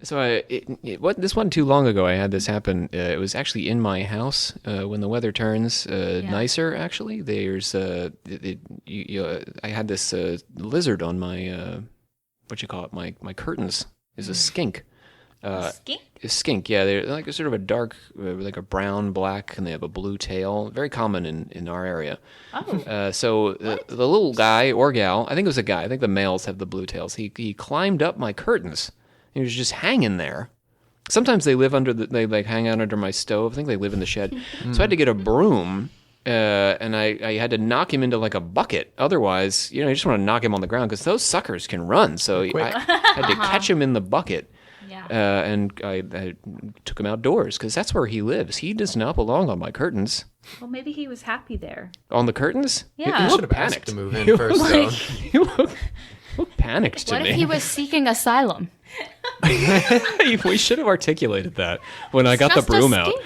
So this wasn't too long ago I had this happen. It was actually in my house when the weather turns nicer, actually. I had this lizard on my, my curtains. Is a skink. Skink? A skink, yeah. They're like a sort of a dark, like a brown, black, and they have a blue tail. Very common in our area. Oh. So the little guy or gal, I think it was a guy, I think the males have the blue tails. He climbed up my curtains. He was just hanging there. Sometimes they live they like hang out under my stove. I think they live in the shed. So I had to get a broom, and I had to knock him into like a bucket. Otherwise, you just want to knock him on the ground because those suckers can run. So I had to catch him in the bucket. Yeah. And I took him outdoors because that's where he lives. He does not belong on my curtains. Well, maybe he was happy there. On the curtains? Yeah. He should looked have asked panicked. to move in first, though. He looked panicked to What me. if he was seeking asylum? We should have articulated that when I got the just a broom out. skink.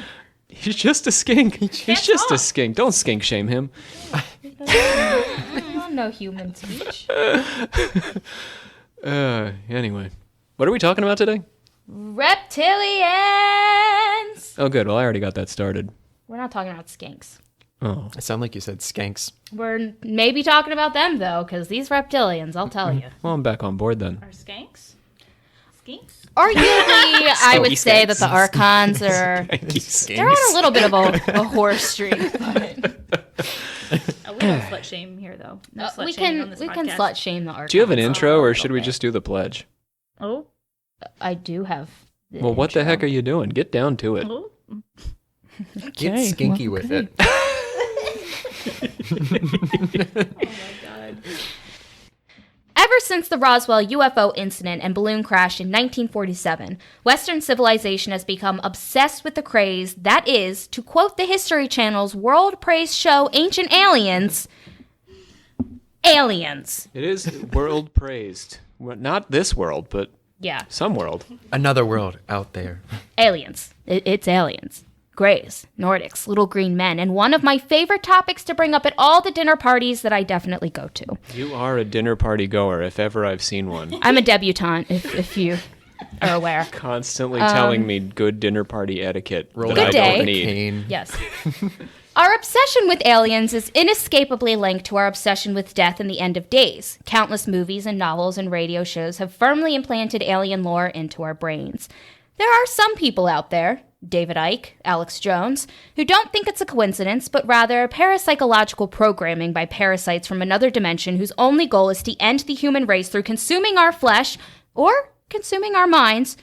He's just a skink. He's just a skink. Don't skink shame him. No human speech. Anyway, what are we talking about today? Reptilians! Oh, good. Well, I already got that started. We're not talking about skinks. Oh. It sounded like you said skanks. We're maybe talking about them, though, because these reptilians, I'll tell you. Well, I'm back on board then. Are skanks? Skinks? Arguably, I would say that the Archons are... Skanky They're on a little bit of a horse streak. We don't slut shame here, though. No slut we shaming can on this we podcast. can slut shame the Archons. Do you have an intro, a or little should we bit. just do the pledge? Oh. I do have. Well, what the heck are you doing? Get down to it. Oh. Get skinky with it. Oh, my God. Ever since the Roswell UFO incident and balloon crash in 1947, Western civilization has become obsessed with the craze that is, to quote the History Channel's world-praised show Ancient Aliens, aliens. It is world praised. Well, not this world, but Yeah, some world. Another world out there. aliens. It's aliens. Greys, Nordics, little green men, and one of my favorite topics to bring up at all the dinner parties that I definitely go to. You are a dinner party goer, if ever I've seen one. I'm a debutante, if you are aware. Constantly telling me good dinner party etiquette Roll that I Good day. don't need. Cane. Yes. Our obsession with aliens is inescapably linked to our obsession with death and the end of days. Countless movies and novels and radio shows have firmly implanted alien lore into our brains. There are some people out there, David Icke, Alex Jones, who don't think it's a coincidence, but rather parapsychological programming by parasites from another dimension whose only goal is to end the human race through consuming our flesh, or consuming our minds,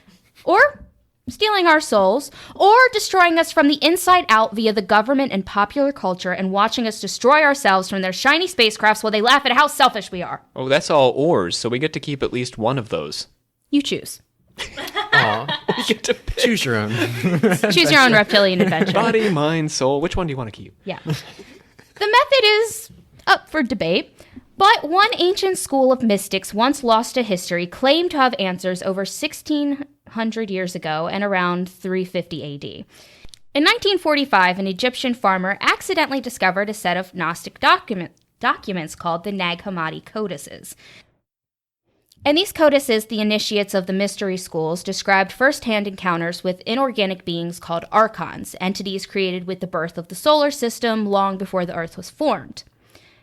or stealing our souls, or destroying us from the inside out via the government and popular culture and watching us destroy ourselves from their shiny spacecrafts while they laugh at how selfish we are. Oh, that's all ors, so we get to keep at least one of those. You choose. Aw. We get to pick Choose your own. Choose your own reptilian adventure. body, mind, soul. Which one do you want to keep? Yeah. The method is up for debate, but one ancient school of mystics once lost to history claimed to have answers over 1,600 years ago and around 350 AD. In 1945, an Egyptian farmer accidentally discovered a set of Gnostic documents called the Nag Hammadi Codices. In these codices, the initiates of the mystery schools described first-hand encounters with inorganic beings called Archons, entities created with the birth of the solar system long before the Earth was formed.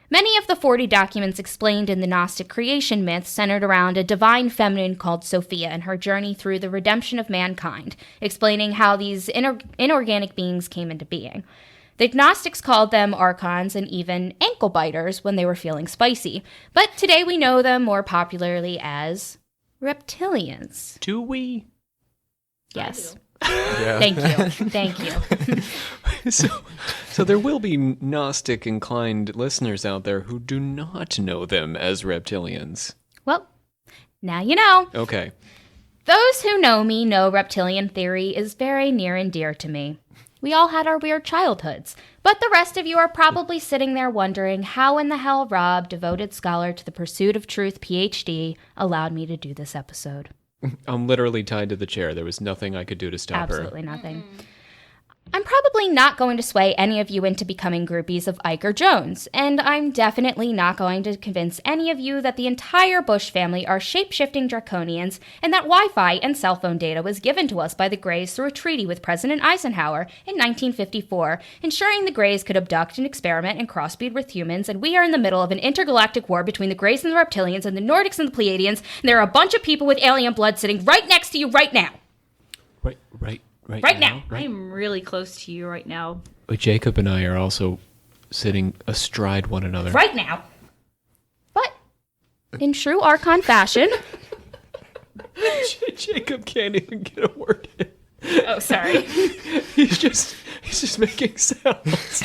Many of the 40 documents explained in the Gnostic creation myth centered around a divine feminine called Sophia and her journey through the redemption of mankind, explaining how these inorganic beings came into being. The Gnostics called them Archons and even ankle biters when they were feeling spicy, but today we know them more popularly as reptilians. Do we? Yes. Yeah. Thank you. Thank you. So there will be Gnostic-inclined listeners out there who do not know them as reptilians. Well, now you know. Okay. Those who know me know reptilian theory is very near and dear to me. We all had our weird childhoods, but the rest of you are probably sitting there wondering how in the hell Rob, devoted scholar to the pursuit of truth PhD, allowed me to do this episode. I'm literally tied to the chair. There was nothing I could do to stop her. Absolutely nothing. I'm probably not going to sway any of you into becoming groupies of Icke or Jones, and I'm definitely not going to convince any of you that the entire Bush family are shape-shifting draconians and that Wi-Fi and cell phone data was given to us by the Greys through a treaty with President Eisenhower in 1954, ensuring the Greys could abduct and experiment and crossbreed with humans, and we are in the middle of an intergalactic war between the Greys and the Reptilians and the Nordics and the Pleiadians, and there are a bunch of people with alien blood sitting right next to you right now. Right now. I'm really close to you right now. But Jacob and I are also sitting astride one another. Right now. But in true Archon fashion... Jacob can't even get a word in. Oh, sorry. He's just making sounds.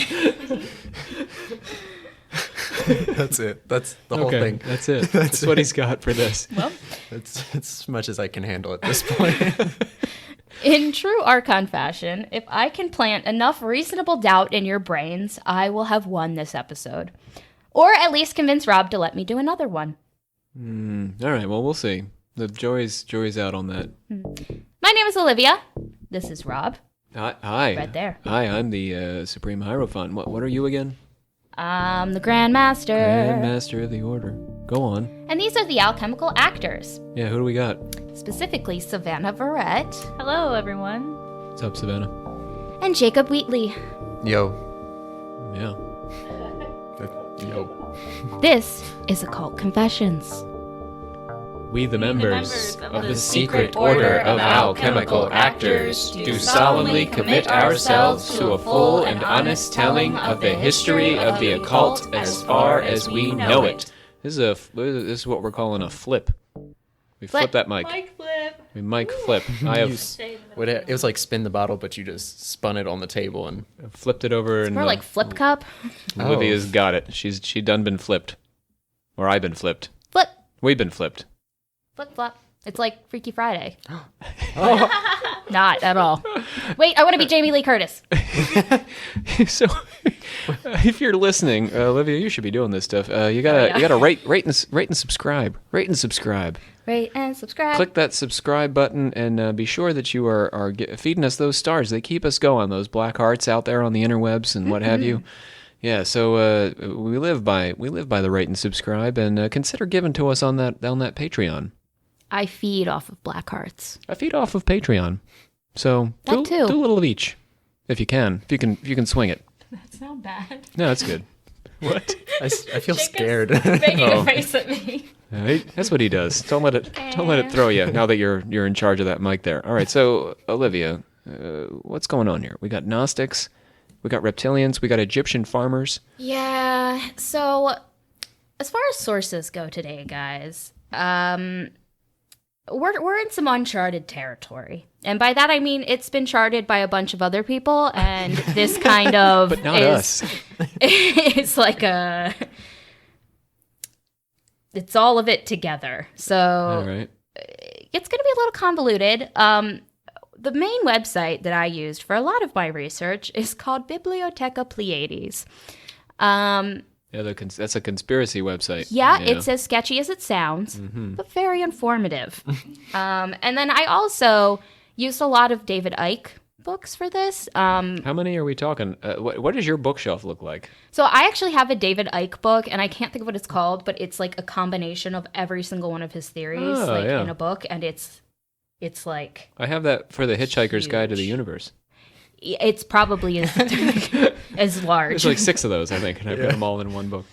That's it. That's the whole thing. That's it. That's what he's got for this. Well, It's as much as I can handle at this point. In true Archon fashion, if I can plant enough reasonable doubt in your brains, I will have won this episode. Or at least convince Rob to let me do another one. All right, well, we'll see. The jury's out on that. My name is Olivia. This is Rob. Hi. Right there. Hi, I'm the Supreme Hierophant. What are you again? I'm the Grandmaster. Grandmaster of the Order. Go on. And these are the alchemical actors. Yeah, who do we got? Specifically, Savannah Verrett hello, everyone. What's up, Savannah? and Jacob Wheatley. Yo. Yeah. Yo. This is Occult Confessions. We, the members of the Secret Order of Alchemical Actors, do solemnly commit ourselves to a full and honest telling of the history of the occult as far as we know it. This is what we're calling a flip. We flip that mic. Mic flip. We mic flip. I have It was like spin the bottle, but you just spun it on the table and flipped it over, and More like Flip Cup. Olivia's got it. She done been flipped, or I've been flipped. Flip, We've been flipped. flip, flop. It's like Freaky Friday. Not at all. Wait, I want to be Jamie Lee Curtis. So, if you're listening, Olivia, you should be doing this stuff. You gotta rate and subscribe. Rate and subscribe. Rate and subscribe. Click that subscribe button and be sure that you are feeding us those stars. They keep us going. Those black hearts out there on the interwebs and what have you. Yeah. So we live by the rate and subscribe, and consider giving to us on that Patreon. I feed off of black hearts. I feed off of Patreon, so That too. do a little of each, if you can. If you can swing it. That's not bad. No, that's good. What? I feel scared. Making Oh. a face at me. Right? That's what he does. Don't let it throw you. Now that you're in charge of that mic there. All right. So Olivia, what's going on here? We got Gnostics, we got Reptilians, we got Egyptian farmers. Yeah. So, as far as sources go today, guys, we're in some uncharted territory, and by that I mean it's been charted by a bunch of other people, and this kind of But not us. It's like it's all of it together. So All right. it's going to be a little convoluted. The main website that I used for a lot of my research is called Bibliotheca Pleiades. Yeah, that's a conspiracy website. Yeah, it's as sketchy as it sounds, but very informative. And then I also used a lot of David Icke books for this. How many are we talking? What does your bookshelf look like? So I actually have a David Icke book, and I can't think of what it's called, but it's like a combination of every single one of his theories in a book, and it's like... I have that for the Hitchhiker's Guide to the Huge. Universe. It's probably as large. There's like 6 of those, I think, and I put them all in one book.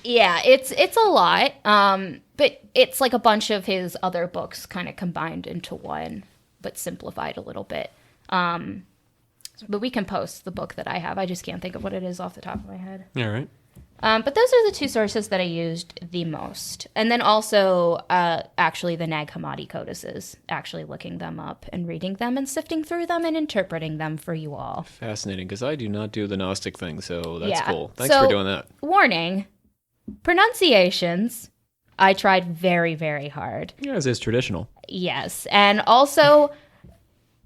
Yeah, it's a lot, but it's like a bunch of his other books kind of combined into one, but simplified a little bit. But we can post the book that I have. I just can't think of what it is off the top of my head. All right. But those are the two sources that I used the most. And then also, actually, the Nag Hammadi codices, actually looking them up and reading them and sifting through them and interpreting them for you all. Fascinating, because I do not do the Gnostic thing, so that's Yeah. cool. Thanks So- for doing that. Warning, pronunciations, I tried very, very hard. Yeah, as is traditional. Yes. And also,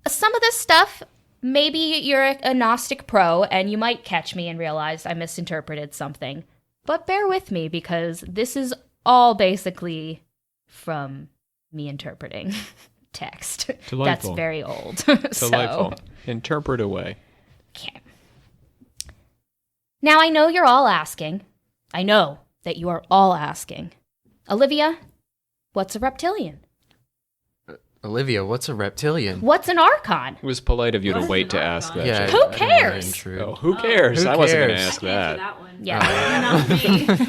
some of this stuff, maybe you're a Gnostic pro and you might catch me and realize I misinterpreted something. But bear with me, because this is all basically from me interpreting. text. Delightful. That's very old. Delightful. Interpret away. Okay. Now, I know you're all asking. I know that you are all asking. Olivia, what's a reptilian? Olivia, what's a reptilian? What's an Archon? It was polite of you to What is wait an to ask Archon? that. Yeah, Jake. Who I don't know that cares? intrude. Oh, who cares? Who I wasn't going to cares? ask I can answer that. that one. Yeah.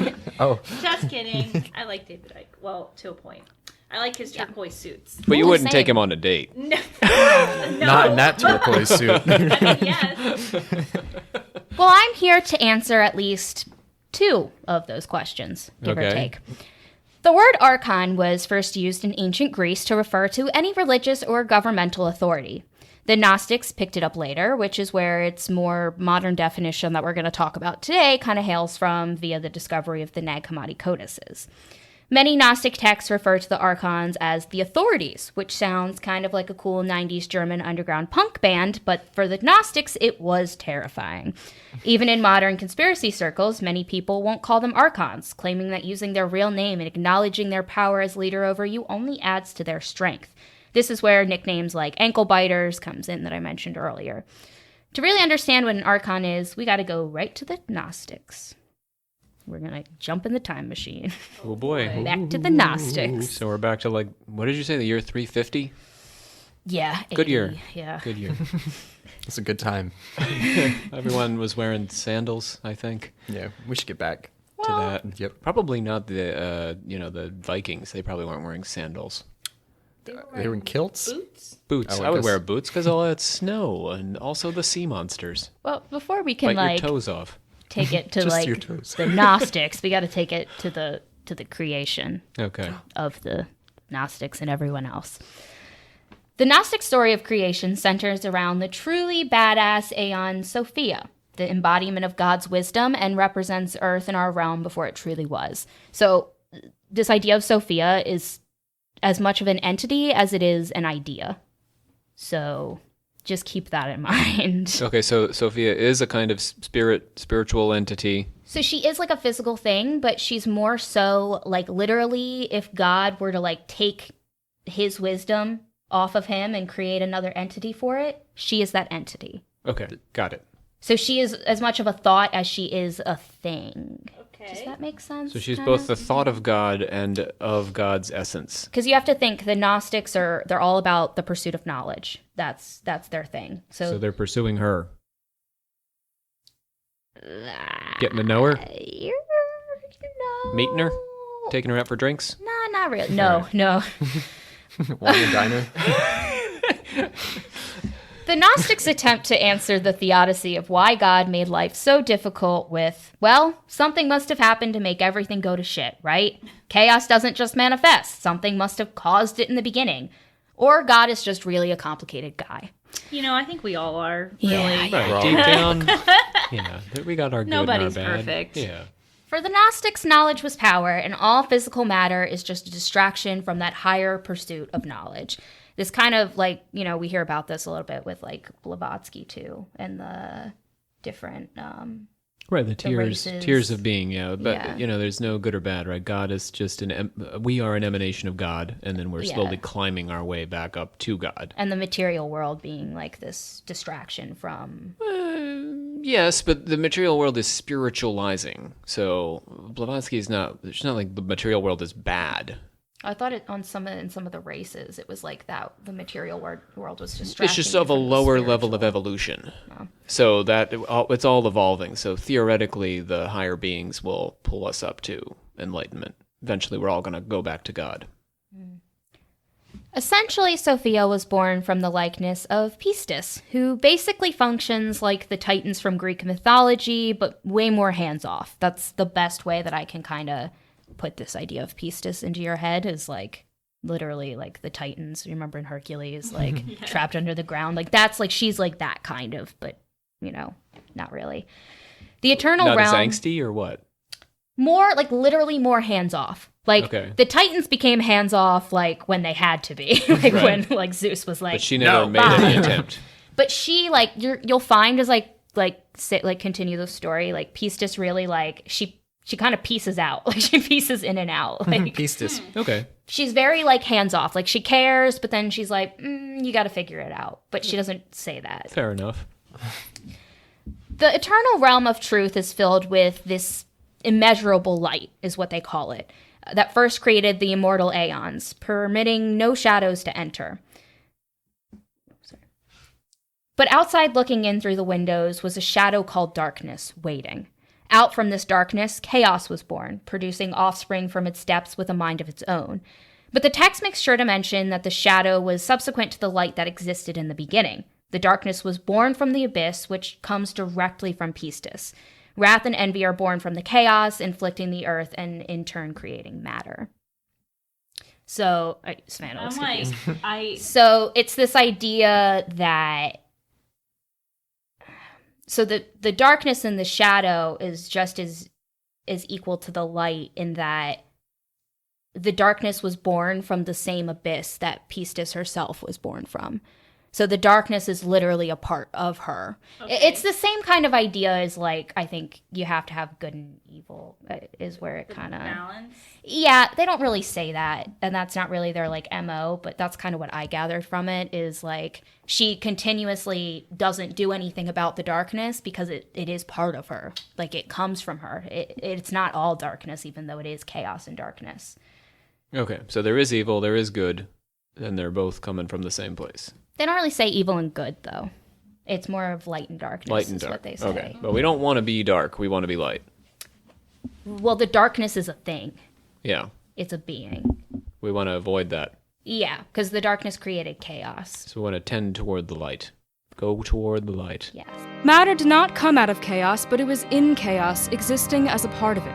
Not me. Oh, Just kidding. I like David Icke. Well, to a point. I like his turquoise suits. But you Ooh, wouldn't take same. him on a date. No. not in that turquoise suit. Yes. Well, I'm here to answer at least 2 of those questions, give or Okay. take. The word archon was first used in ancient Greece to refer to any religious or governmental authority. The Gnostics picked it up later, which is where its more modern definition that we're going to talk about today kind of hails from via the discovery of the Nag Hammadi codices. Many Gnostic texts refer to the archons as the authorities, which sounds kind of like a cool 90s German underground punk band, but for the Gnostics, it was terrifying. Even in modern conspiracy circles, many people won't call them archons, claiming that using their real name and acknowledging their power as leader over you only adds to their strength. This is where nicknames like ankle biters comes in that I mentioned earlier. To really understand what an archon is, we got to go right to the Gnostics. We're going to jump in the time machine. Oh, boy. Back to the Gnostics. So we're back to, like, what did you say, the year 350? Yeah. Good 80, year. Yeah. Good year. It's a good time. Everyone was wearing sandals, I think, Yeah, we should get back. to that. Yep. Probably not the, the Vikings. They probably weren't wearing sandals. They were in kilts? Boots? Boots. Oh, I I would guess- wear boots because all that snow and also the sea monsters. Well, before we can Bite like your toes off. take it to Just like your toes. the Gnostics, we got to take it to the creation Okay. of the Gnostics and everyone else. The Gnostic story of creation centers around the truly badass Aeon Sophia, the embodiment of God's wisdom, and represents Earth and our realm before it truly was. So this idea of Sophia is as much of an entity as it is an idea. So just keep that in mind. Okay, so Sophia is a kind of spiritual entity. So she is like a physical thing, but she's more so like literally if God were to like take his wisdom off of him and create another entity for it, she is that entity. Okay, got it. So she is as much of a thought as she is a thing. Okay. Does that make sense? So she's both the thought of God and of God's essence. Because you have to think the Gnostics they're all about the pursuit of knowledge. That's their thing. So they're pursuing her. Getting to know her? Meeting her? Taking her out for drinks? No, not really. No, no. Wine and diner? The Gnostics attempt to answer the theodicy of why God made life so difficult with, well, something must have happened to make everything go to shit, right? Chaos doesn't just manifest. Something must have caused it in the beginning. Or God is just really a complicated guy. You know, I think we all are. Yeah, Really. Right, Wrong. deep down. Yeah, we got our good Nobody's and our bad. perfect. Yeah. For the Gnostics, knowledge was power, and all physical matter is just a distraction from that higher pursuit of knowledge. This kind of like, we hear about this a little bit with like Blavatsky too, and the different, Right, the races. tears of being, yeah. But, Yeah. there's no good or bad, right? God is just we are an emanation of God, and then we're Yeah. slowly climbing our way back up to God. and the material world being like this distraction from. Yes, but the material world is spiritualizing. So Blavatsky it's not like the material world is bad. I thought it in some of the races, it was like that the material world was distracting. It's just you of a from the lower level of spiritual. evolution. So that it's all evolving. So theoretically, the higher beings will pull us up to enlightenment. Eventually, we're all going to go back to God. Essentially, Sophia was born from the likeness of Pistis, who basically functions like the Titans from Greek mythology, but way more hands-off. That's the best way that I can kind of put this idea of Pistis into your head, is like literally like the Titans. You remember in Hercules, like trapped under the ground? Like that's like she's like that kind of, but not really. The Eternal Not as Realm, angsty or what? more like literally more hands-off. Like Okay. the Titans became hands-off like when they had to be, like Right. when like Zeus was like, But she never No. made any attempt. But she you'll find as continue the story, like Pistis really like she she kind of pieces out. Like, she pieces in and out. Like, Pistis. Okay. she's very, like, hands-off. Like, she cares, but then she's like, you got to figure it out. But she doesn't say that. Fair enough. The eternal realm of truth is filled with this immeasurable light, is what they call it, that first created the immortal aeons, permitting no shadows to enter. But outside, looking in through the windows, was a shadow called darkness, waiting. Out from this darkness, chaos was born, producing offspring from its depths with a mind of its own. But the text makes sure to mention that the shadow was subsequent to the light that existed in the beginning. The darkness was born from the abyss, which comes directly from Pistis. Wrath and envy are born from the chaos, inflicting the earth and in turn creating matter. So, Savannah was confused. So it's this idea that, so the darkness and the shadow is just as equal to the light, in that the darkness was born from the same abyss that Pistis herself was born from. So the darkness is literally a part of her. Okay. It's the same kind of idea as, like, I think you have to have good and evil is where it kind of... balance? Yeah, they don't really say that, and that's not really their, like, MO, but that's kind of what I gathered from it, is, like, she continuously doesn't do anything about the darkness because it is part of her. Like, it comes from her. It's not all darkness, even though it is chaos and darkness. Okay, so there is evil, there is good, and they're both coming from the same place. They don't really say evil and good, though. It's more of light and darkness. Light and is dark. What they say. Okay, but we don't want to be dark. We want to be light. Well, the darkness is a thing. Yeah. It's a being. We want to avoid that. Yeah, because the darkness created chaos. So we want to tend toward the light. Go toward the light. Yes. Matter did not come out of chaos, but it was in chaos, existing as a part of it.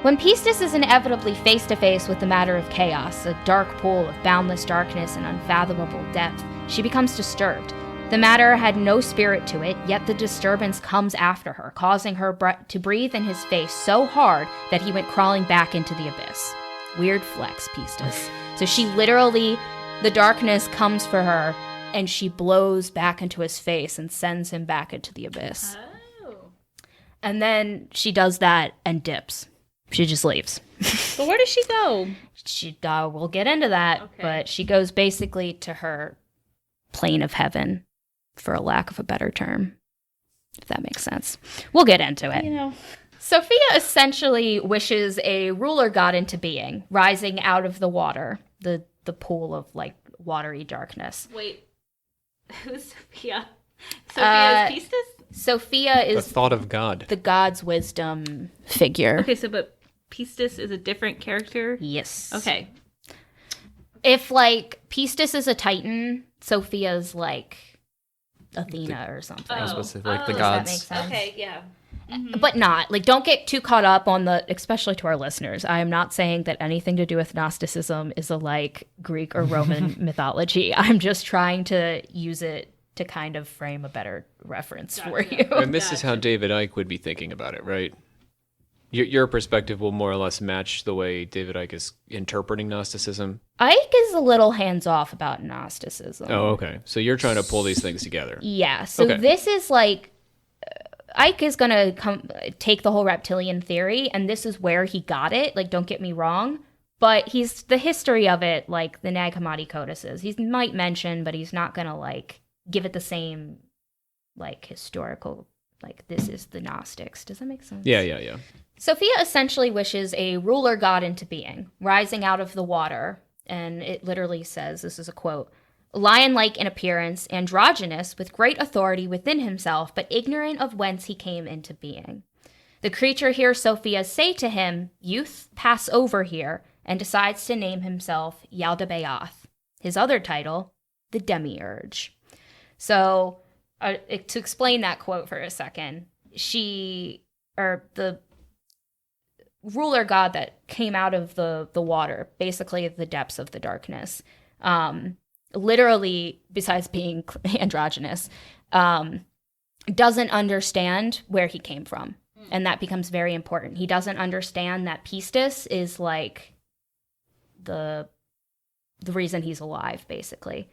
When Pistis is inevitably face-to-face with the matter of chaos, a dark pool of boundless darkness and unfathomable depth, she becomes disturbed. The matter had no spirit to it, yet the disturbance comes after her, causing her to breathe in his face so hard that he went crawling back into the abyss. Weird flex, Pistis. So she literally, the darkness comes for her, and she blows back into his face and sends him back into the abyss. Oh. And then she does that and dips. She just leaves. But where does she go? We'll get into that, Okay. but she goes basically to her plane of heaven, for a lack of a better term, if that makes sense. We'll get into it. You know. Sophia essentially wishes a ruler god into being, rising out of the water, the pool of, like, watery darkness. Wait. Who's Sophia? Sophia is Pistis? Sophia The is thought of God. the god's wisdom figure. Okay, so but Pistis is a different character? Yes. Okay. If, like, Pistis is a Titan, Sophia's, like, Athena or something. I was supposed to say, like, the Does that gods. make sense? Okay, yeah. But not. Like, don't get too caught up on the, especially to our listeners. I am not saying that anything to do with Gnosticism is a, like, Greek or Roman mythology. I'm just trying to use it to kind of frame a better reference for you. And this is how David Icke would be thinking about it, right? Your perspective will more or less match the way David Icke is interpreting Gnosticism. Icke is a little hands-off about Gnosticism. Oh, okay. So you're trying to pull these things together. Yeah, so Okay. this is like, Icke is going to take the whole reptilian theory, and this is where he got it. Like, don't get me wrong. But he's, the history of it, like the Nag Hammadi codices, he might mention, but he's not going to, like, give it the same, like, historical, like, this is the Gnostics. Does that make sense? Yeah. Sophia essentially wishes a ruler god into being, rising out of the water, and it literally says, this is a quote, lion-like in appearance, androgynous, with great authority within himself, but ignorant of whence he came into being. The creature hears Sophia say to him, youth, pass over here, and decides to name himself Yaldabaoth. His other title, the Demiurge. So, to explain that quote for a second, the ruler god that came out of the water, basically the depths of the darkness, literally, besides being androgynous, doesn't understand where he came from. And that becomes very important. He doesn't understand that Pistis is, like, the reason he's alive, basically.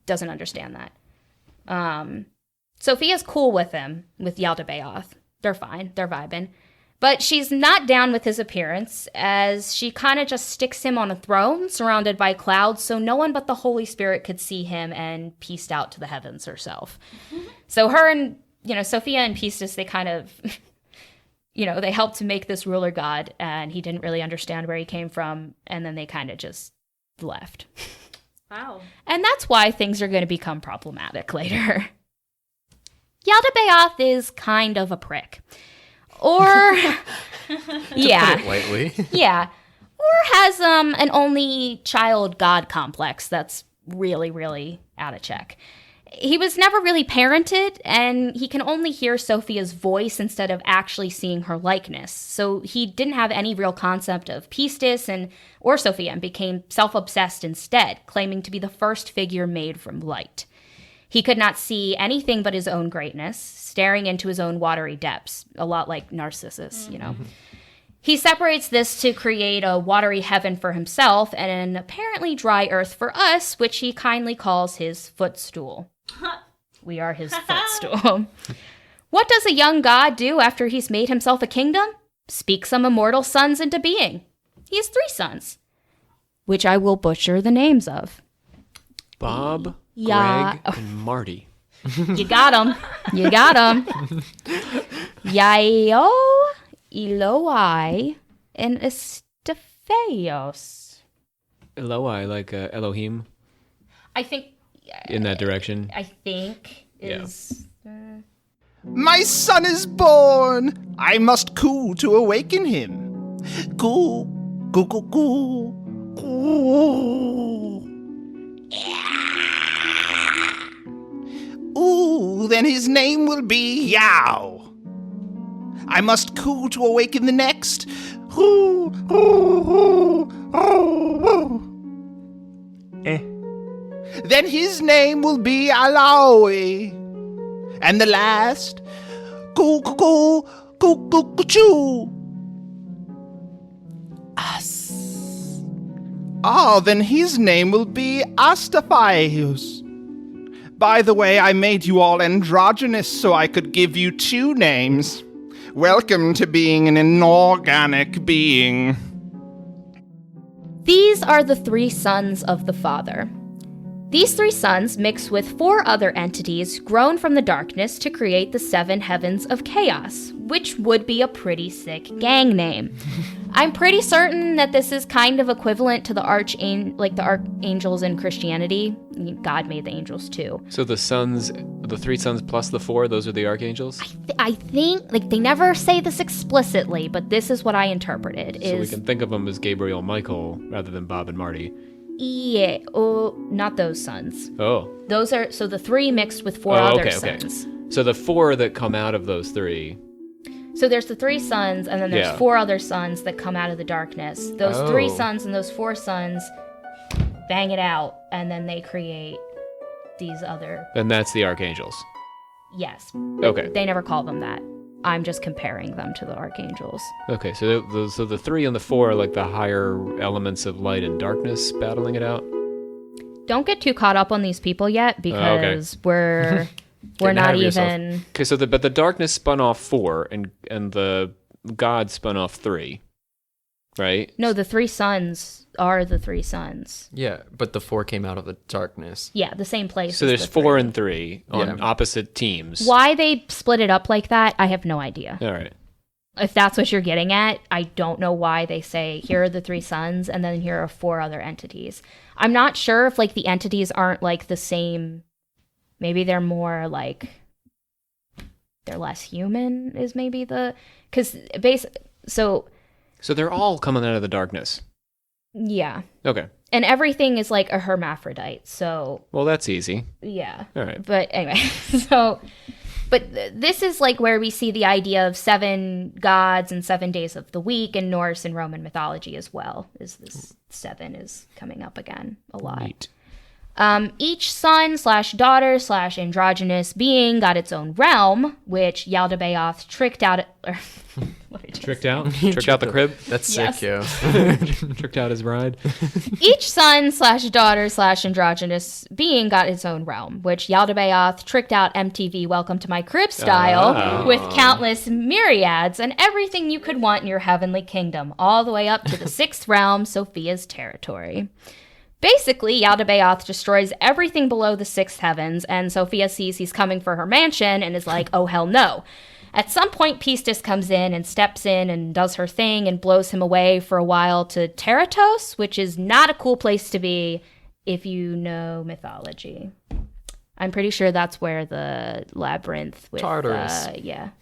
Doesn't understand that. Sophia's cool with him, with Yaldabaoth. They're fine. They're vibing. But she's not down with his appearance, as she kind of just sticks him on a throne surrounded by clouds so no one but the Holy Spirit could see him and pieced out to the heavens herself. So her and, Sophia and Pistis, they kind of, they helped to make this ruler god, and he didn't really understand where he came from, and then they kind of just left. Wow. And that's why things are going to become problematic later. Yaldabaoth is kind of a prick. Or, yeah. Put it lightly. Yeah. Or has an only child god complex that's really, really out of check. He was never really parented, and he can only hear Sophia's voice instead of actually seeing her likeness. So he didn't have any real concept of Pistis or Sophia, and became self-obsessed instead, claiming to be the first figure made from light. He could not see anything but his own greatness, staring into his own watery depths, a lot like Narcissus, He separates this to create a watery heaven for himself and an apparently dry earth for us, which he kindly calls his footstool. We are his footstool. What does a young god do after he's made himself a kingdom? Speak some immortal sons into being. He has 3 sons, which I will butcher the names of. Bob, Yeah. Greg, and Marty. You got him. You got him. Yael, Eloi, and Estephaeos. Eloi, like Elohim, I think in that direction. is... My son is born! I must coo to awaken him. Coo, coo, coo, coo, coo. Ooh, then his name will be Yao. I must coo to awaken the next. Hoo, hoo, hoo, hoo, hoo. Then his name will be Alawi. And the last, coo, coo, coo, coo, coo, coo, choo. Us. Ah, then his name will be Astaphius. By the way, I made you all androgynous so I could give you 2 names. Welcome to being an inorganic being. These are the 3 sons of the Father. These 3 sons mix with 4 other entities grown from the darkness to create the 7 heavens of chaos, which would be a pretty sick gang name. I'm pretty certain that this is kind of equivalent to the archangels in Christianity. God made the angels too. So the 3 sons plus the 4, those are the archangels? I think, they never say this explicitly, but this is what I interpreted. So we can think of them as Gabriel and Michael rather than Bob and Marty. Yeah, not those sons. Oh. Those are, so the 3 mixed with 4 other sons. So the 4 that come out of those 3. So there's the 3 sons, and then there's 4 other sons that come out of the darkness. Those 3 sons and those 4 sons bang it out, and then they create these other... And that's the archangels. Yes. Okay. They never call them that. I'm just comparing them to the archangels. Okay, so the 3 and the 4 are like the higher elements of light and darkness battling it out? Don't get too caught up on these people yet, because we're not even... Okay, so but the darkness spun off 4, and the God spun off 3, right? No, the 3 sons are the 3 sons. Yeah, but the 4 came out of the darkness. Yeah, the same place. So there's 4 and 3 on opposite teams. Why they split it up like that, I have no idea. All right. If that's what you're getting at, I don't know why they say, here are the 3 sons, and then here are 4 other entities. I'm not sure if, the entities aren't, the same... Maybe they're more, they're less human, is maybe the... Because, So they're all coming out of the darkness. Yeah. Okay. And everything is, a hermaphrodite, so... Well, that's easy. Yeah. All right. But anyway, But this is where we see the idea of 7 gods and 7 days of the week in Norse and Roman mythology as well. Is this 7 is coming up again a lot. Neat. Each son/daughter/androgynous being got its own realm, which Yaldabaoth tricked out... Tricked out? Tricked out the crib? That's sick, yo. Tricked out his ride? Each son/daughter/androgynous being got its own realm, which Yaldabaoth tricked out MTV Welcome to My Crib style with countless myriads and everything you could want in your heavenly kingdom, all the way up to the 6th realm, Sophia's territory. Basically, Yaldabaoth destroys everything below the 6th heavens, and Sophia sees he's coming for her mansion and is like, oh hell no. At some point, Pistis comes in and steps in and does her thing and blows him away for a while to Teratos, which is not a cool place to be if you know mythology. I'm pretty sure that's where the labyrinth with... Tartarus.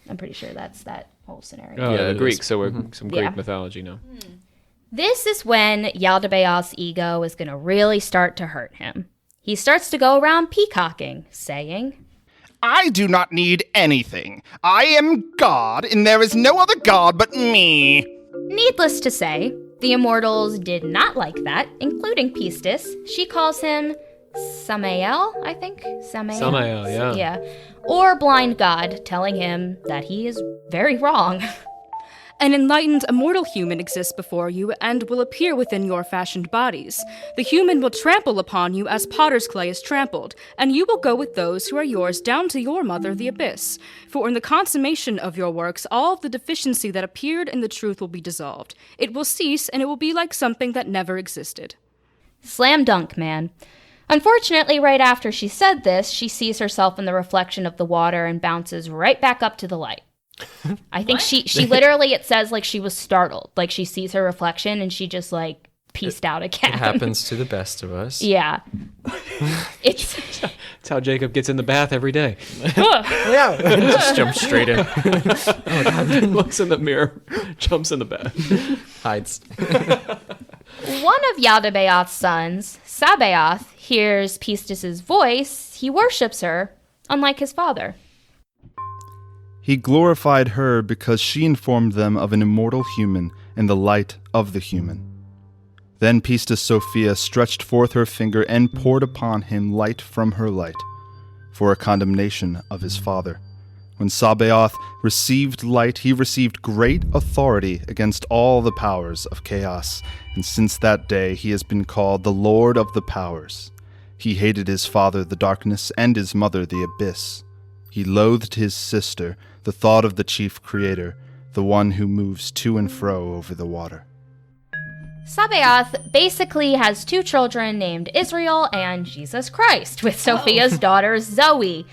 I'm pretty sure that's that whole scenario. Oh, Yeah, the it Greek. is. So we're some Greek Yeah. mythology now. This is when Yaldabaoth's ego is going to really start to hurt him. He starts to go around peacocking, saying... I do not need anything. I am God, and there is no other God but me. Needless to say, the immortals did not like that, including Pistis. She calls him Samael, I think? Samael, yeah. Yeah. Or blind God, telling him that he is very wrong. An enlightened immortal human exists before you and will appear within your fashioned bodies. The human will trample upon you as potter's clay is trampled, and you will go with those who are yours down to your mother, the abyss. For in the consummation of your works, all of the deficiency that appeared in the truth will be dissolved. It will cease, and it will be like something that never existed. Slam dunk, man. Unfortunately, right after she said this, she sees herself in the reflection of the water and bounces right back up to the light. I think she literally, it says like she was startled. Like she sees her reflection and she just like pieced out again. It happens to the best of us. Yeah. It's That's how Jacob gets in the bath every day. Yeah. Just jump straight in. Looks in the mirror, jumps in the bath. Hides. one of Yaldabaoth's sons, Sabaoth, hears Pistis' voice. He worships her, unlike his father. He glorified her because she informed them of an immortal human in the light of the human. Then Pistis Sophia stretched forth her finger and poured upon him light from her light, for a condemnation of his father. When Sabaoth received light, he received great authority against all the powers of chaos, and since that day he has been called the Lord of the Powers. He hated his father, the darkness, and his mother, the abyss. He loathed his sister, the thought of the chief creator, the one who moves to and fro over the water. Sabaoth basically has 2 children named Israel and Jesus Christ, with Sophia's daughter Zoe.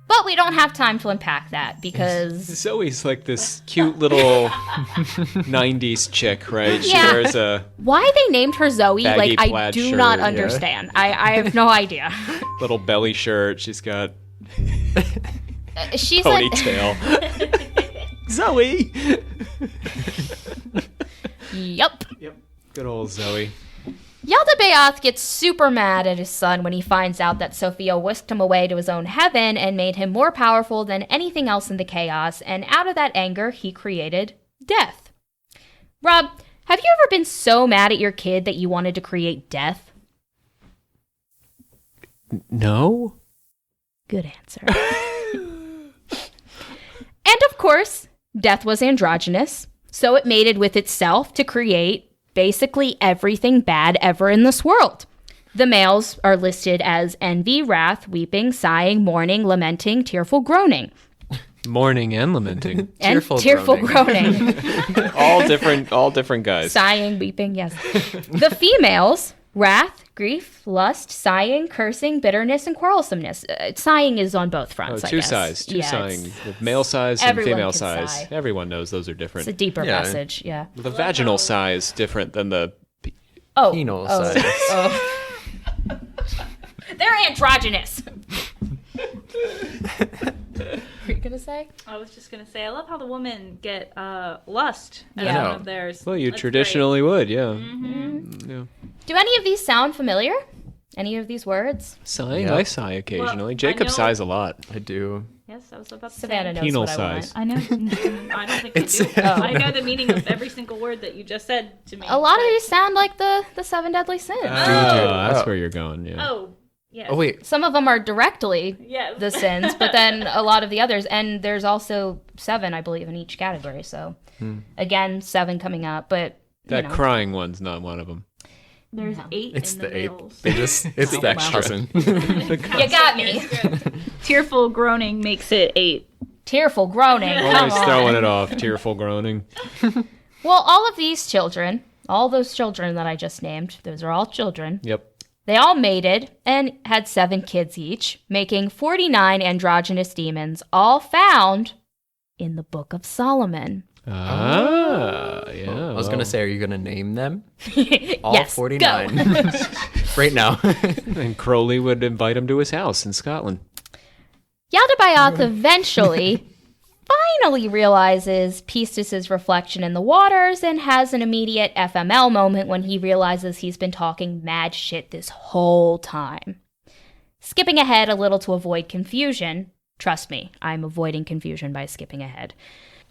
But we don't have time to unpack that because... Zoe's like this cute little 90s chick, right? She Yeah. wears a Why they named her Zoe, Baggy like, I plaid do shirt, not yeah. understand. I have no idea. little belly shirt. She's got She's like... ponytail. Zoe! Yup. Yep. Good old Zoe. Yaldabaoth gets super mad at his son when he finds out that Sophia whisked him away to his own heaven and made him more powerful than anything else in the chaos, and out of that anger, he created death. Rob, have you ever been so mad at your kid that you wanted to create death? No? Good answer. And of course, death was androgynous, so it mated with itself to create basically everything bad ever in this world. The males are listed as envy, wrath, weeping, sighing, mourning, lamenting, tearful groaning. Mourning and lamenting. And Tearful groaning. all different guys. Sighing, weeping, yes. The females, wrath, grief, lust, sighing, cursing, bitterness, and quarrelsomeness. Sighing is on both fronts, I Two guess. sighs. Two Yeah, sighing. it's- With male size and Everyone female can size. sigh. Everyone knows those are It's different. a deeper Yeah. message, yeah. The vaginal sigh is different than the... Oh. Penal oh. size. Oh. They're androgynous. What are you gonna say? I was just gonna say, I love how the women get lust as Yeah. one of theirs. Well, you That's traditionally would, yeah. Yeah. Do any of these sound familiar? Any of these words? Sighing? Yeah. I sigh occasionally. I Jacob know- sighs a lot. I do. Great. Yes, I was about to Savannah say. knows Penal what I size. I know. I don't think It's- you do. Oh. I know the meaning of every single word that you just said to me. want. A lot of but- these sound like the 7 deadly sins. That's where you're going, yeah. Oh, Yeah. Oh wait, Some of them are directly Yeah. the sins, but then a lot of the others, and there's also 7, I believe, in each category. So again, 7 coming up, but That crying one's not one of them. There's 8 it's in the the 8. males. They just it's the extra. cousin. you got me. Tearful groaning makes it 8. Tearful groaning. Come Always on. throwing it off. Tearful groaning. Well, all of these children, all those children that I just named, those are all children. Yep. They all mated and had 7 kids each, making 49 androgynous demons, all found in the Book of Solomon. Yeah. I was gonna say, are you gonna name them? All Yes, 49. go. Right now. And Crowley would invite him to his house in Scotland. Yaldabaoth eventually, finally realizes Pistis' reflection in the waters and has an immediate FML moment when he realizes he's been talking mad shit this whole time. Skipping ahead a little to avoid confusion. Trust me, I'm avoiding confusion by skipping ahead.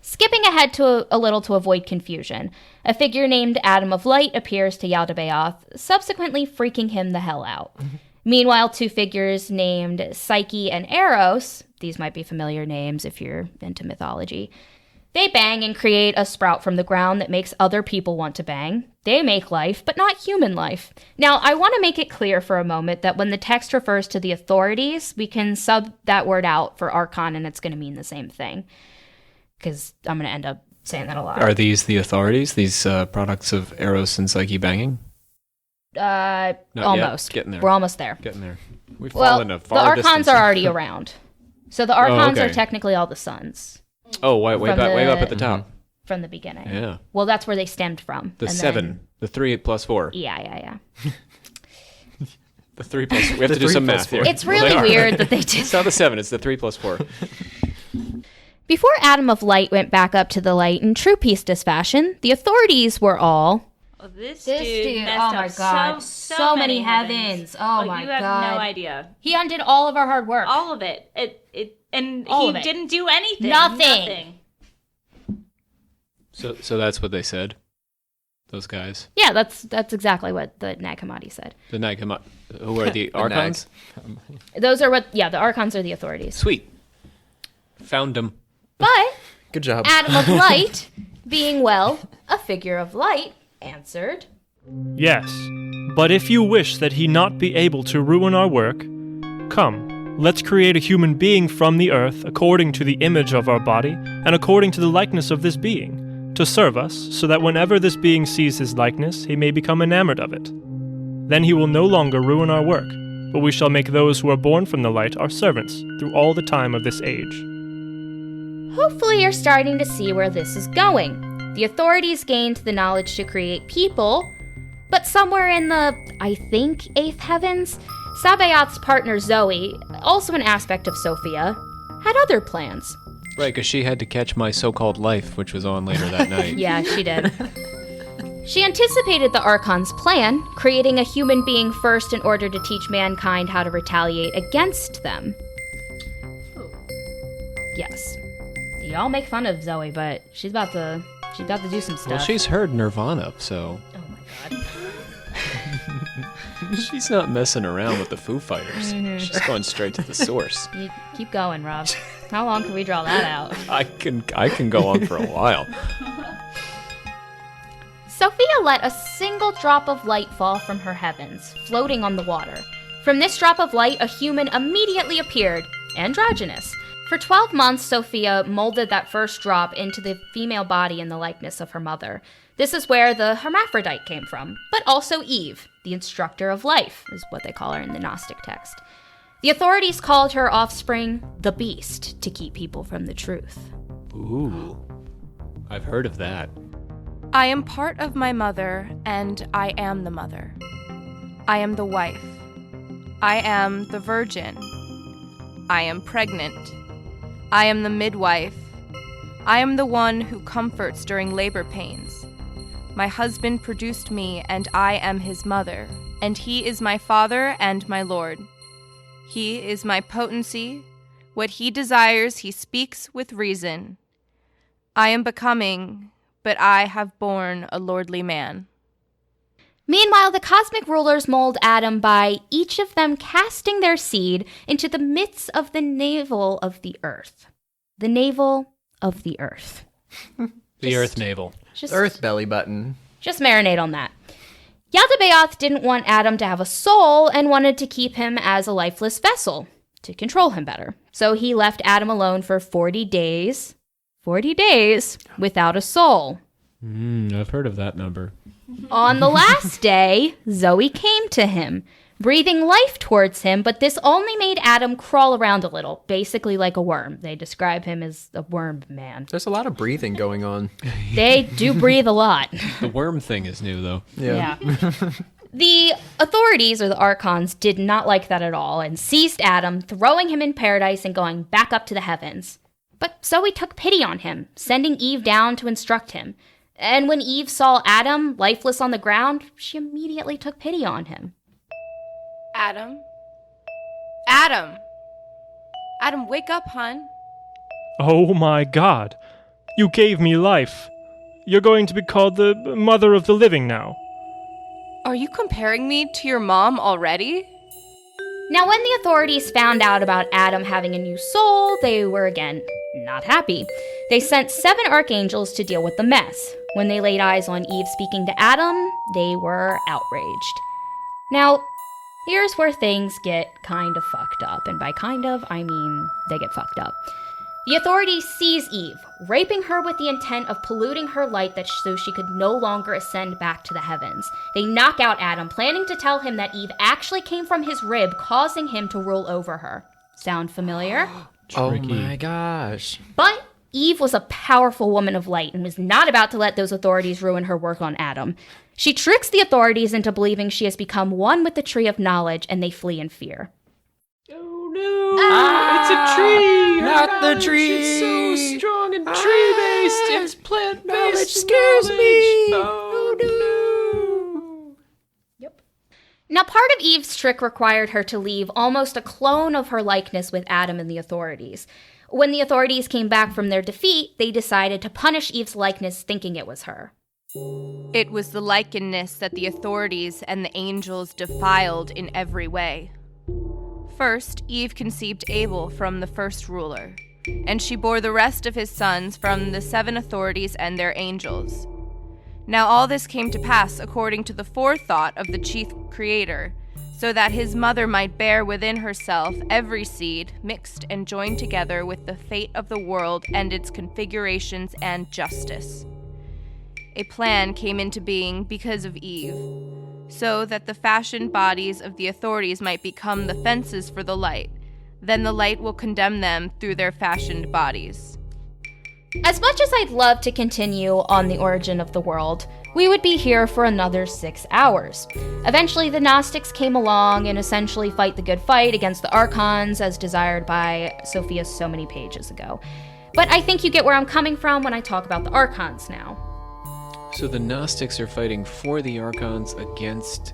Skipping ahead to a little to avoid confusion, a figure named Adam of Light appears to Yaldabaoth, subsequently freaking him the hell out. Meanwhile, 2 figures named Psyche and Eros, these might be familiar names if you're into mythology, they bang and create a sprout from the ground that makes other people want to bang. They make life, but not human life. Now, I want to make it clear for a moment that when the text refers to the authorities, we can sub that word out for Archon and it's going to mean the same thing. Because I'm going to end up saying that a lot. Are these the authorities? These products of Eros and Psyche banging? Not Almost. Yet. Getting there. We're almost there. Getting there. We've Well, fallen a the far Archons distance. are already around. So the Archons okay. are technically all the sons Oh, way from back, way the- up at the top. from the beginning. Yeah. Well, that's where they stemmed from. The And 7. then- The 3 plus 4. Yeah. The 3 plus. We have to do 3 some plus math 4. here. It's really weird that they did. It's not the 7. It's the 3 plus 4. Before Adam of Light went back up to the light in true Pistis fashion, the authorities were all... Oh, this This dude dude, messed oh up my God, so many heavens. Oh my You have God. no idea. He undid all of our hard work. All of it. And All he of it. didn't do anything. Nothing. So that's what they said. Those guys. Yeah, that's exactly what the Nag Hammadi said. The Nag Hammadi. Who are the Archons? Those are what, the Archons are the authorities. Sweet. Found them. But Good job. Adam of Light, being, well, a figure of light, answered, Yes, but if you wish that he not be able to ruin our work, come, let's create a human being from the earth according to the image of our body and according to the likeness of this being, to serve us, so that whenever this being sees his likeness, he may become enamored of it. Then he will no longer ruin our work, but we shall make those who are born from the light our servants through all the time of this age. Hopefully you're starting to see where this is going. The authorities gained the knowledge to create people, but somewhere in the, I think, 8th heavens, Sabaoth's partner Zoe, also an aspect of Sophia, had other plans. Right, because she had to catch My So-Called Life, which was on later that night. Yeah, she did. She anticipated the Archon's plan, creating a human being first in order to teach mankind how to retaliate against them. Yes. Y'all make fun of Zoe, but she's about to do some stuff. Well, she's heard Nirvana, so Oh my god. she's not messing around with the Foo Fighters. Mm-hmm. She's going straight to the source. You keep going, Rob. How long can we draw that out? I can go on for a while. Sophia let a single drop of light fall from her heavens, floating on the water. From this drop of light, a human immediately appeared, androgynous. For 12 months, Sophia molded that first drop into the female body in the likeness of her mother. This is where the hermaphrodite came from, but also Eve, the instructor of life, is what they call her in the Gnostic text. The authorities called her offspring the Beast to keep people from the truth. Ooh, I've heard of that. I am part of my mother, and I am the mother. I am the wife. I am the virgin. I am pregnant. I am the midwife. I am the one who comforts during labor pains. My husband produced me, and I am his mother, and he is my father and my lord. He is my potency. What he desires, he speaks with reason. I am becoming, but I have borne a lordly man. Meanwhile, the cosmic rulers mold Adam by each of them casting their seed into the midst of the navel of the earth. The navel of the earth. The Earth navel. Earth belly button. Just marinate on that. Yaldabaoth didn't want Adam to have a soul and wanted to keep him as a lifeless vessel to control him better. So he left Adam alone for 40 days. 40 days without a soul. I've heard of that number. On the last day, Zoe came to him, breathing life towards him, but this only made Adam crawl around a little, basically like a worm. They describe him as a worm man. There's a lot of breathing going on. They do breathe a lot. The worm thing is new, though. Yeah. The authorities, or the Archons, did not like that at all and seized Adam, throwing him in paradise and going back up to the heavens. But Zoe took pity on him, sending Eve down to instruct him. And when Eve saw Adam lifeless on the ground, she immediately took pity on him. Adam? Adam! Adam, wake up, hon. Oh my god. You gave me life. You're going to be called the mother of the living now. Are you comparing me to your mom already? Now, when the authorities found out about Adam having a new soul, they were again not happy. They sent 7 archangels to deal with the mess. When they laid eyes on Eve speaking to Adam, they were outraged. Now, here's where things get kind of fucked up. And by kind of, I mean they get fucked up. The authorities seize Eve, raping her with the intent of polluting her light so she could no longer ascend back to the heavens. They knock out Adam, planning to tell him that Eve actually came from his rib, causing him to rule over her. Sound familiar? Oh my gosh. But Eve was a powerful woman of light and was not about to let those authorities ruin her work on Adam. She tricks the authorities into believing she has become one with the tree of knowledge, and they flee in fear. Oh no! It's a tree! Not the tree! It's so strong and tree-based! It's plant-based! Knowledge scares me! Oh no! Yep. Now, part of Eve's trick required her to leave almost a clone of her likeness with Adam and the authorities. When the authorities came back from their defeat, they decided to punish Eve's likeness, thinking it was her. It was the likeness that the authorities and the angels defiled in every way. First, Eve conceived Abel from the first ruler, and she bore the rest of his sons from the 7 authorities and their angels. Now all this came to pass according to the forethought of the chief creator, so that his mother might bear within herself every seed mixed and joined together with the fate of the world and its configurations and justice. A plan came into being because of Eve, so that the fashioned bodies of the authorities might become the fences for the light. Then the light will condemn them through their fashioned bodies. As much as I'd love to continue on the origin of the world, we would be here for another 6 hours. Eventually, the Gnostics came along and essentially fight the good fight against the Archons as desired by Sophia so many pages ago. But I think you get where I'm coming from when I talk about the Archons now. So the Gnostics are fighting for the Archons against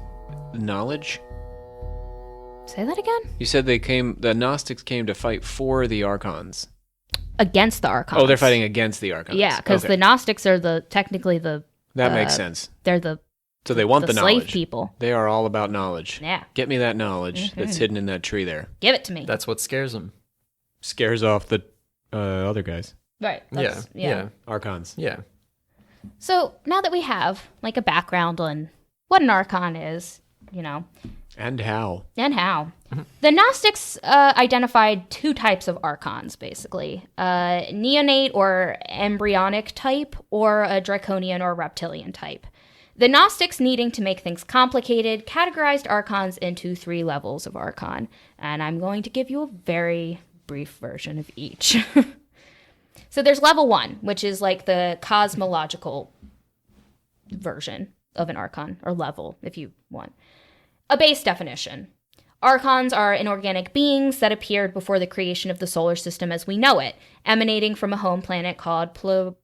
knowledge? Say that again? You said the Gnostics came to fight for the Archons. Against the Archons. Oh, they're fighting against the Archons. Yeah, because the Gnostics are technically the... That makes sense. They're the So they want the slave knowledge. people. They are all about knowledge. Yeah. Get me that knowledge that's hidden in that tree there. Give it to me. That's what scares them. Scares off the other guys. Right. Yeah. Archons. Yeah. So now that we have like a background on what an Archon is, And how. The Gnostics identified 2 types of Archons, basically. Neonate or embryonic type, or a draconian or reptilian type. The Gnostics, needing to make things complicated, categorized Archons into 3 levels of Archon. And I'm going to give you a very brief version of each. So there's level 1, which is like the cosmological version of an Archon, or level, if you want. A base definition. Archons are inorganic beings that appeared before the creation of the solar system as we know it, emanating from a home planet called Pleroma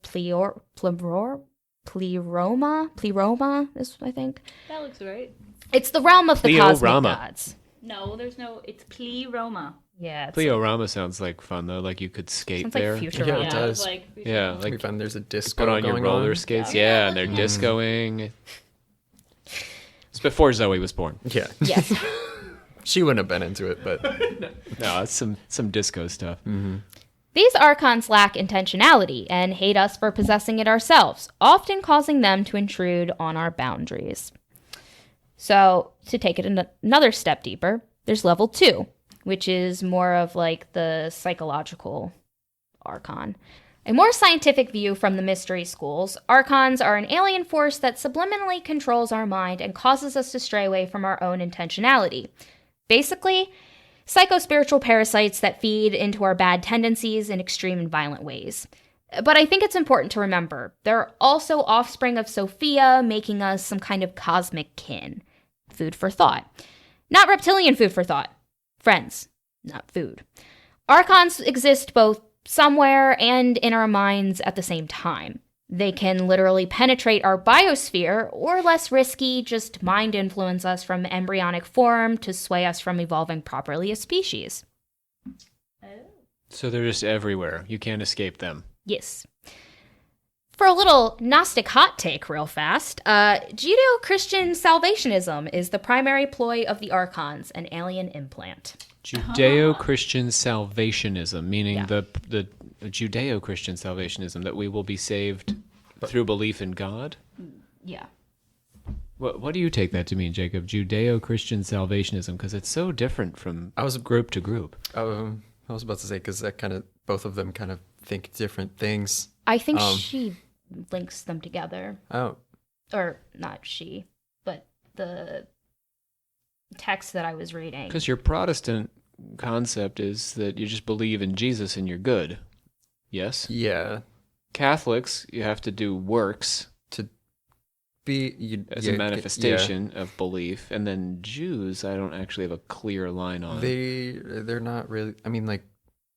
is, I think. That looks right. It's the realm of the cosmic gods. No, it's Pleroma. Yeah. Pleroma sounds like fun, though. Like you could skate Sounds there. like Futurama. Yeah, it does. Yeah, We like find there's a disco put on your going roller skates. Yeah, and they're discoing. It's before Zoe was born. Yeah. Yes. She wouldn't have been into it, but No, it's some disco stuff. These archons lack intentionality and hate us for possessing it ourselves, often causing them to intrude on our boundaries. So, to take it another step deeper, there's level 2, which is more of like the psychological archon. A more scientific view from the mystery schools, archons are an alien force that subliminally controls our mind and causes us to stray away from our own intentionality. Basically, psycho-spiritual parasites that feed into our bad tendencies in extreme and violent ways. But I think it's important to remember, they're also offspring of Sophia, making us some kind of cosmic kin. Food for thought. Not reptilian food for thought. Friends, not food. Archons exist both somewhere and in our minds at the same time. They can literally penetrate our biosphere, or less risky, just mind influence us from embryonic form to sway us from evolving properly as species. So they're just everywhere. You can't escape them. Yes. For a little Gnostic hot take real fast, Judeo-Christian salvationism is the primary ploy of the Archons, an alien implant. Judeo-Christian salvationism, meaning Yeah. the Judeo-Christian salvationism, that we will be saved through belief in God? Yeah. What do you take that to mean, Jacob? Judeo-Christian salvationism, because it's so different from group to group. I was about to say, because that kind of, both of them kind of think different things. I think she links them together. Oh. Or not she, but the text that I was reading. Because your Protestant concept is that you just believe in Jesus and you're good. Yes? Yeah. Catholics, you have to do works To be... as a manifestation of belief. And then Jews, I don't actually have a clear line on. They're not really... I mean, like,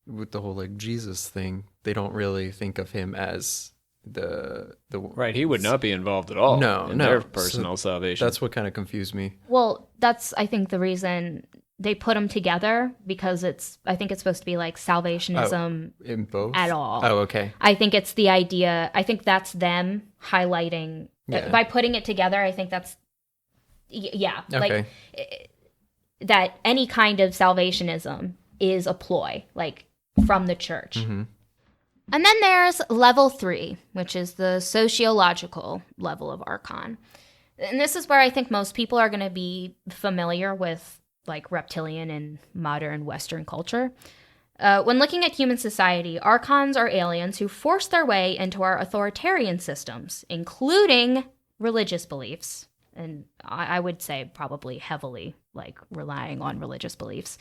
with the whole, like, Jesus thing, they don't really think of him as the Right, he would not be involved at all in their personal salvation. That's what kind of confused me. Well, that's, I think, the reason they put them together, because I think it's supposed to be like salvationism In both? at all. Oh, okay. I think it's the idea, I think that's them highlighting, Yeah. by putting it together, I think that's, yeah, Okay. like, that any kind of salvationism is a ploy, like, from the church. Mm-hmm. And then there's level 3, which is the sociological level of Archon. And this is where I think most people are going to be familiar with, like, reptilian and modern Western culture. When looking at human society, Archons are aliens who force their way into our authoritarian systems, including religious beliefs. And I would say probably heavily, like, relying on religious beliefs,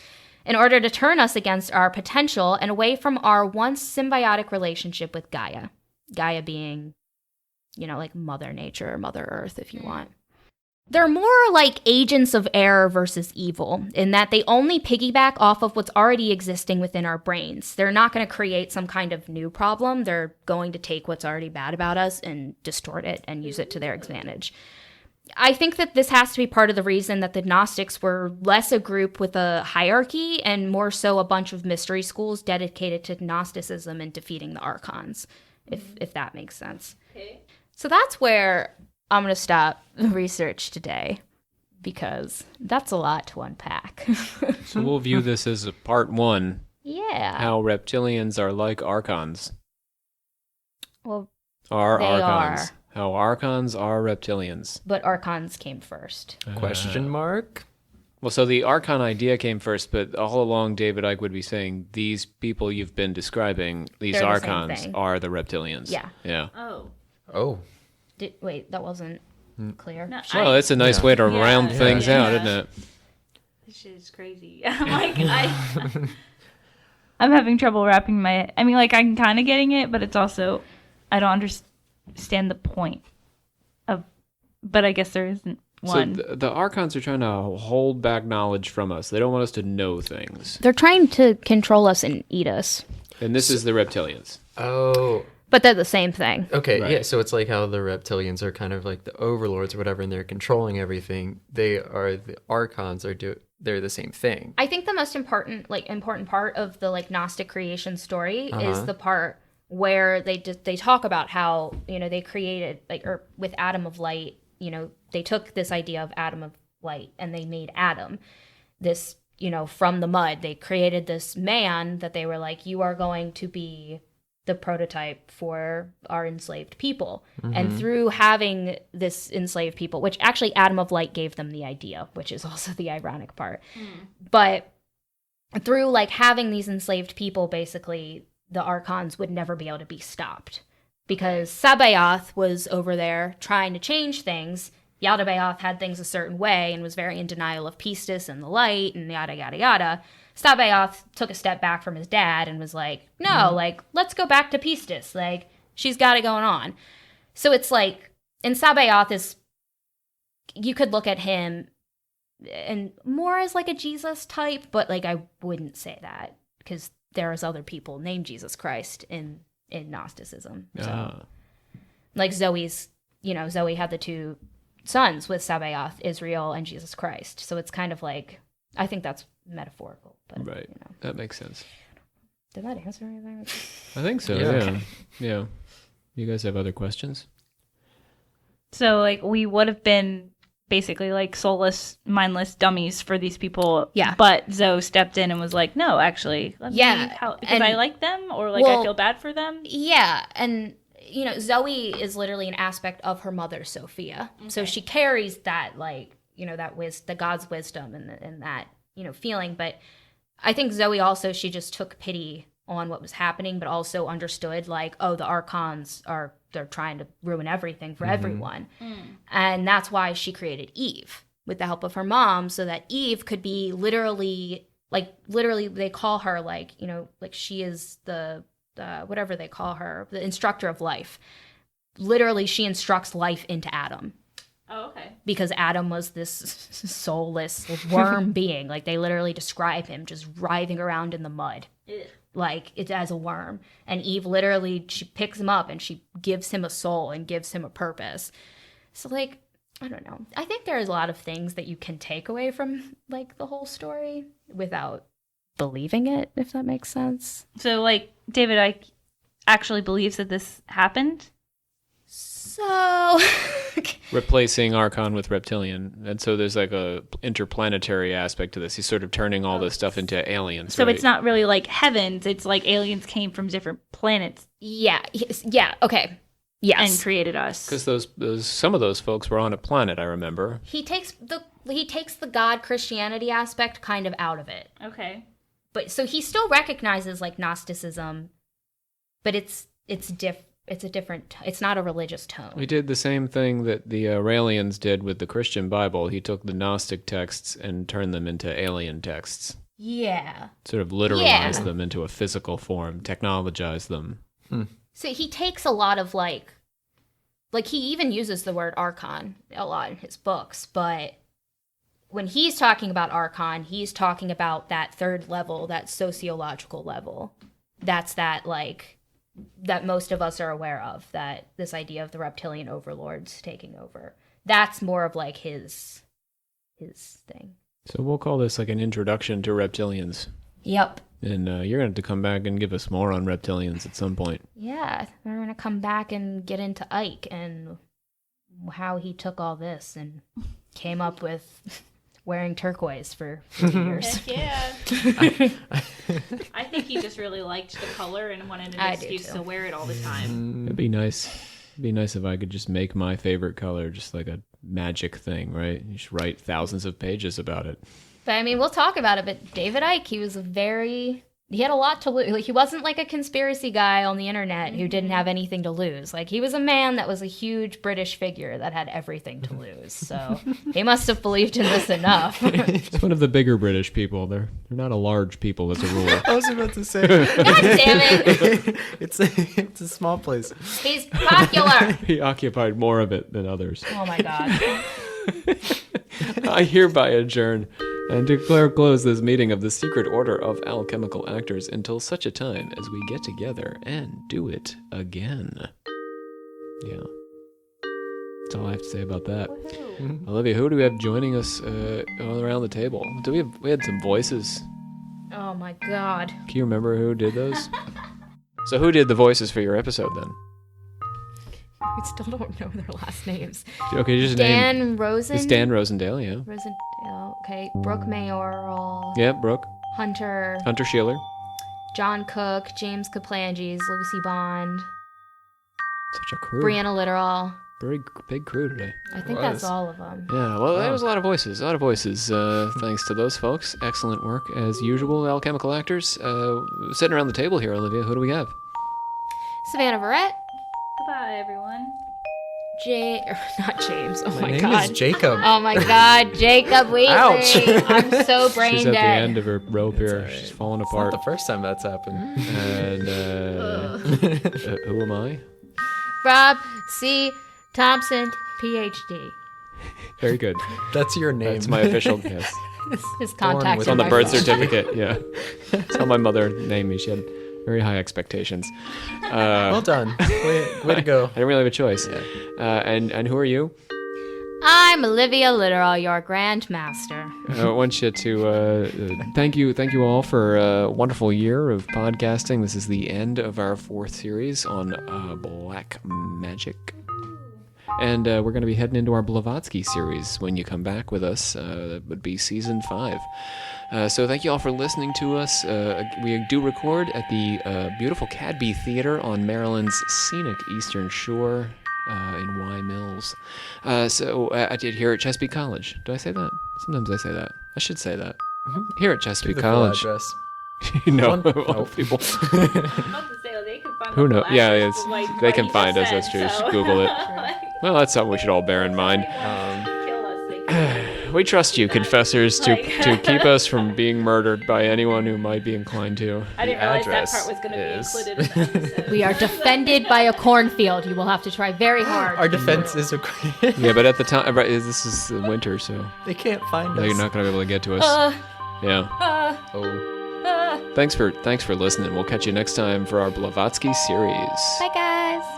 in order to turn us against our potential and away from our once symbiotic relationship with Gaia. Gaia being, like Mother Nature or Mother Earth, if you want. They're more like agents of error versus evil, in that they only piggyback off of what's already existing within our brains. They're not going to create some kind of new problem. They're going to take what's already bad about us and distort it and use it to their advantage. I think that this has to be part of the reason that the Gnostics were less a group with a hierarchy and more so a bunch of mystery schools dedicated to Gnosticism and defeating the Archons, if that makes sense. Okay. So that's where I'm going to stop the research today, because that's a lot to unpack. So we'll view this as a part 1. Yeah. How reptilians are like Archons. Well, Are they Archons. are. How Archons are reptilians. But Archons came first. Question mark? Well, so the Archon idea came first, but all along David Icke would be saying, these people you've been describing, these They're the same Archons, thing. are the reptilians. Yeah. Yeah. Oh. Oh. Wait, that wasn't clear. No, Well, that's a nice way to round things out, isn't it? This shit is crazy. I'm like, I'm having trouble wrapping my... I mean, like, I'm kind of getting it, but it's also... I don't understand the point of... But I guess there isn't one. So the Archons are trying to hold back knowledge from us. They don't want us to know things. They're trying to control us and eat us. And this is the reptilians. Oh. But they're the same thing. Okay, Right. yeah, so it's like how the reptilians are kind of like the overlords or whatever, and they're controlling everything. The Archons they're the same thing. I think the most important part of the Gnostic creation story is the part where they talk about how they created or with Atom of Light, they took this idea of atom of light and they made Adam this, from the mud. They created this man that they were like, you are going to be the prototype for our enslaved people. And through having this enslaved people, which actually Atom of Light gave them the idea, which is also the ironic part. But through like having these enslaved people, basically the Archons would never be able to be stopped because Sabaoth was over there trying to change things. Yaldabaoth had things a certain way and was very in denial of Pistis and the light and yada, yada, yada. Sabaoth took a step back from his dad and was like, no, like, let's go back to Pistis. Like, she's got it going on. So it's like, and Sabaoth is, you could look at him and more as like a Jesus type, but like, I wouldn't say that because there's other people named Jesus Christ in Gnosticism. So, like Zoe's, Zoe had the 2 sons with Sabaoth, Israel and Jesus Christ. So it's kind of like, I think that's metaphorical. But, right. That makes sense. Did that answer anything? I think so, yeah. Yeah. You guys have other questions? So, like, we would have been basically like soulless, mindless dummies for these people. Yeah. But Zoe stepped in and was like, no, actually. Because I like them or like I feel bad for them. Yeah. And, Zoe is literally an aspect of her mother, Sophia. Okay. So she carries that, like, the God's wisdom and that, feeling. But I think Zoe also, she just took pity on what was happening, but also understood like, oh, the Archons they're trying to ruin everything for everyone. And that's why she created Eve with the help of her mom, so that Eve could be literally they call her like, like she is the whatever they call her, the instructor of life. Literally, she instructs life into Adam. Oh, okay. Because Adam was this soulless worm being. Like, they literally describe him just writhing around in the mud. Ew. Like, it's as a worm. And Eve literally, she picks him up and she gives him a soul and gives him a purpose. So, like, I don't know. I think there's a lot of things that you can take away from, like, the whole story without believing it, if that makes sense. So, like, David Icke actually believes that this happened? So... replacing Archon with Reptilian. And so there's like a interplanetary aspect to this. He's sort of turning all this stuff into aliens. So right? It's not really like heavens. It's like aliens came from different planets. Yeah. Yeah. Okay. Yes. And created us. Because those some of those folks were on a planet, I remember. He takes the God Christianity aspect kind of out of it. Okay. But so he still recognizes like Gnosticism, but it's a different, it's not a religious tone. He did the same thing that the Aurelians did with the Christian Bible. He took the Gnostic texts and turned them into alien texts. Yeah. Sort of literalized them into a physical form, technologized them. So he takes a lot of like he even uses the word Archon a lot in his books, but when he's talking about Archon, he's talking about that third level, that sociological level. That's that like... that most of us are aware of, that this idea of the reptilian overlords taking over. That's more of like his thing. So we'll call this like an introduction to reptilians. Yep. And you're going to have to come back and give us more on reptilians at some point. Yeah, we're going to come back and get into Icke and how he took all this and came up with wearing turquoise for 50 years. Heck yeah. I think he just really liked the color and wanted an excuse to wear it all the time. It'd be nice. It'd be nice if I could just make my favorite color just like a magic thing, right? You should write thousands of pages about it. But I mean, we'll talk about it, but David Icke, he had a lot to lose. Like, he wasn't like a conspiracy guy on the internet who didn't have anything to lose. Like, he was a man that was a huge British figure that had everything to lose. So he must have believed in this enough. It's one of the bigger British people. They're not a large people as a rule. I was about to say. God damn it! It's a small place. He's popular. He occupied more of it than others. Oh my god. I hereby adjourn and declare close this meeting of the Secret Order of Alchemical Actors until such a time as we get together and do it again. Yeah. That's all I have to say about that. Olivia, who do we have joining us all around the table? We had some voices. Oh my god. Can you remember who did those? So who did the voices for your episode then? I still don't know their last names. Okay, just name. Dan Rosen. It's Dan Rosendale, yeah. Rosendale. Okay. Brooke Mayoral. Yeah, Brooke. Hunter. Hunter Sheeler. John Cook. James Kaplanges. Lucy Bond. Such a crew. Brianna Littoral. Very big crew today. I think that's all of them. Yeah, well, there was a lot of voices. Thanks to those folks. Excellent work, as usual, alchemical actors. Sitting around the table here, Olivia, who do we have? Savannah Verrett. Goodbye, everyone. Not James. Oh My my name god. is Jacob. Oh my god, Jacob Wheatley. Ouch. I'm so brain She's at the dead. end of her rope here. Right. She's falling It's apart. not the first time that's happened. And who am I? Rob C. Thompson, PhD. Very good. That's your name. That's my official guess. His Born contact with It's on the my birth phone. certificate, yeah. That's how my mother named me. She had very high expectations. Well done. Way to go. I didn't really have a choice. And who are you? I'm Olivia Littoral, your Grand Master. I want you to thank you all for a wonderful year of podcasting. This is the end of our 4th series on black magic. And we're going to be heading into our Blavatsky series when you come back with us. That would be season 5. So thank you all for listening to us. We do record at the beautiful Cadby Theater on Maryland's scenic Eastern Shore in Y Mills. So I did here at Chesapeake College. Do I say that? Sometimes I say that. I should say that. Here at Chesapeake The full College. address. No, One- all people. About to say, they can find Who the knows? full Yeah, address it's, of, like, they what can you find us. just That's said, true. Just so. Google it. Well, that's something we should all bear in mind. Kill us. They can We trust you, confessors, to Like- keep us from being murdered by anyone who might be inclined to. I didn't realize that address part was going to be is- included in the episode. We are defended by a cornfield. You will have to try very hard. Our defense is Yeah, but at the time, right, this is winter, so they can't find no, us. you're not going to be able to get to us. Yeah. Oh. Thanks for listening. We'll catch you next time for our Blavatsky series. Bye, guys.